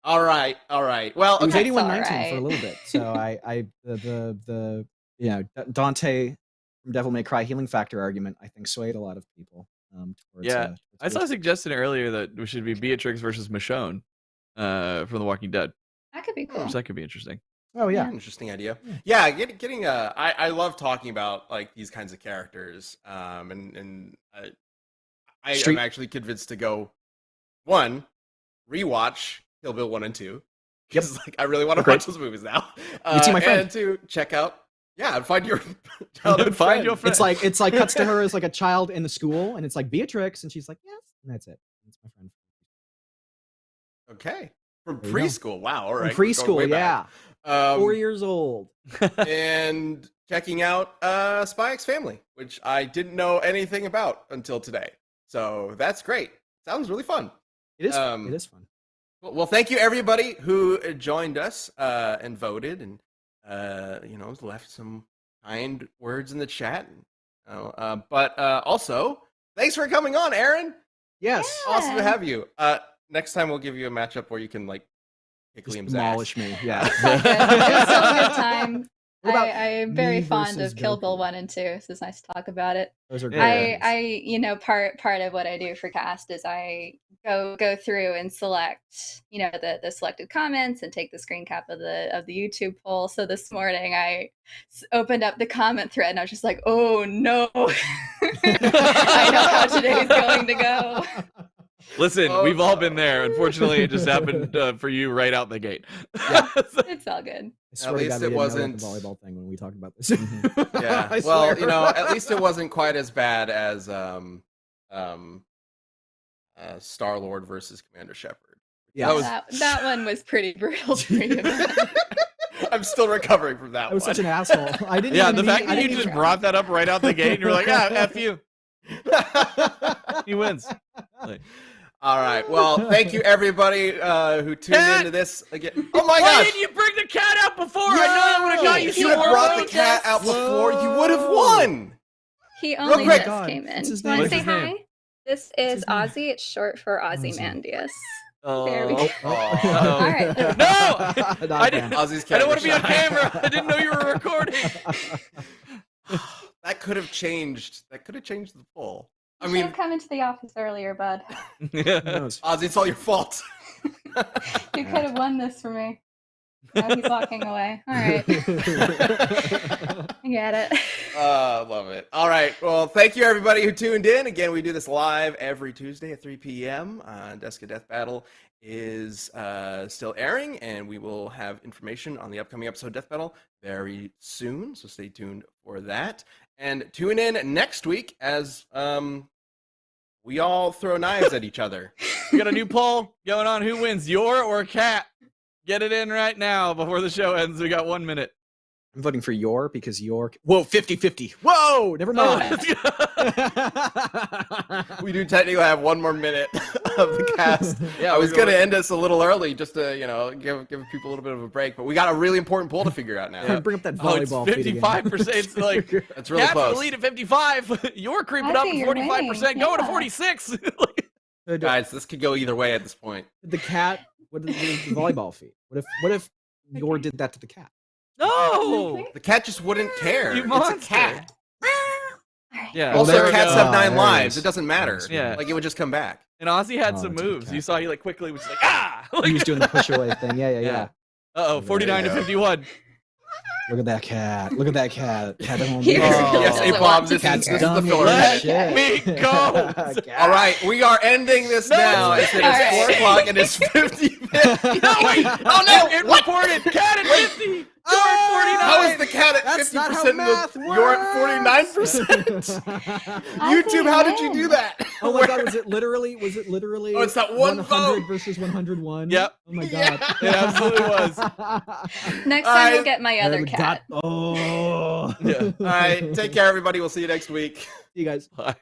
All right. Well, it was 81-19 for a little bit. So Dante from Devil May Cry healing factor argument, I think, swayed a lot of people. Towards I saw a suggestion earlier that it should be Beatrix versus Michonne from The Walking Dead. That could be cool. That could be interesting. Oh yeah, interesting idea. Yeah, getting I love talking about like these kinds of characters. And I am actually convinced to go rewatch Kill Bill 1 and 2. Because like I really want to watch those movies now. You see my friend. And to check out and find your childhood find your friend. It's like cuts to her as like a child in the school, and it's like Beatrix, and she's like, yes, and that's it. That's my friend. Okay. From preschool. Wow. All right. From preschool, yeah. 4 years old. And checking out Spy X Family, which I didn't know anything about until today. So that's great. Sounds really fun. It is. It is fun. Well, thank you everybody who joined us and voted and left some kind words in the chat. But also, thanks for coming on, Erin. Yes. Yeah. Awesome to have you. Next time we'll give you a matchup where you can like kick Liam's demolish ass. me. Yeah. It was so a good time. I'm very me fond versus of Kill Bill Goku? 1 and 2, so it's nice to talk about it. Those are Yeah. great. Part of what I do for cast is I go through and select, the selected comments and take the screen cap of the YouTube poll. So this morning I opened up the comment thread and I was just like, oh no, I know how today's going to go. Listen, we've all been there. Unfortunately, it just happened for you right out the gate. Yeah. It's all good. I swear At to least God, we it didn't know wasn't about the volleyball thing when we talked about this. Yeah. I Well, swear. at least it wasn't quite as bad as Star-Lord versus Commander Shepard. Yeah, That one was pretty brutal for you. I'm still recovering from that I was one. such an asshole. I didn't. Yeah, even the mean, fact I that you didn't just brought that up right out the gate and you're like, yeah, F you. He wins. Like, All right. Well, thank you everybody who tuned Cat! into this again. Oh my why gosh! didn't you bring the cat out before? I know that would have got you If you some had more brought the votes. cat out before, you would have won. He only quick. just came in. What's his You want name? to say What's his hi? name? This is his name? Ozzy. It's short for Ozymandias. There we go. Oh. All right. No! I didn't, Ozzy's I don't want to be on shot. camera. I didn't know you were recording. That could have changed. That could have changed the poll. I You should mean, have come into the office earlier, bud. Who knows? Ozzy, it's all your fault. You could have won this for me. Now he's walking away. All right. I get it. Love it. All right. Well, thank you everybody who tuned in. Again, we do this live every Tuesday at 3 p.m. Desk of Death Battle is still airing, and we will have information on the upcoming episode of Death Battle very soon. So stay tuned for that. And tune in next week as we all throw knives at each other. We got a new poll going on. Who wins, Yor or Cat? Get it in right now before the show ends. We got 1 minute. I'm voting for Yor because Yor. Whoa, 50-50. Whoa, never mind. We do technically have 1 more minute of the cast. Yeah, I was going to end us a little early just to, give people a little bit of a break, but we got a really important poll to figure out now. Bring up that Oh, it's volleyball feed again. 55%. It's like That's really Cat's in the close. lead at 55. You're creeping I up see at you're 45%, winning. going to Yeah. 46. Guys, this could go either way at this point. The cat. What is the volleyball feed? What if Yor did that to the cat? No. The cat just wouldn't care. You It's monster. a cat. Yeah. Well, Also, there we cats go. have 9 There it lives. is. It doesn't matter. Yeah. Like, it would just come back. And Ozzy had Oh, some it's a moves. cat. You saw he like quickly was just like, ah. He was doing the push away thing. Yeah. Uh-oh, 49 to There you go. 51. Look at that cat. Look at that cat. Cat at home. He Oh. Yes, doesn't A-Bob, want to this be is here. the filler. Let Shit. me go. All right, we are ending this No. now. It's All right. 4 o'clock and it's 50. No, wait. Oh, no. It What? reported Cat at 50. You're at 49. How is the cat at That's 50% not how and math you're at 49%? YouTube, how did you do that? Oh my god, was it literally Oh, it's that one 100 vote. versus 101? Yep. Oh my Yeah. god. It absolutely was. Next All time right. we'll get my other cat. Oh. Yeah. All right, take care, everybody. We'll see you next week. See you guys. Bye.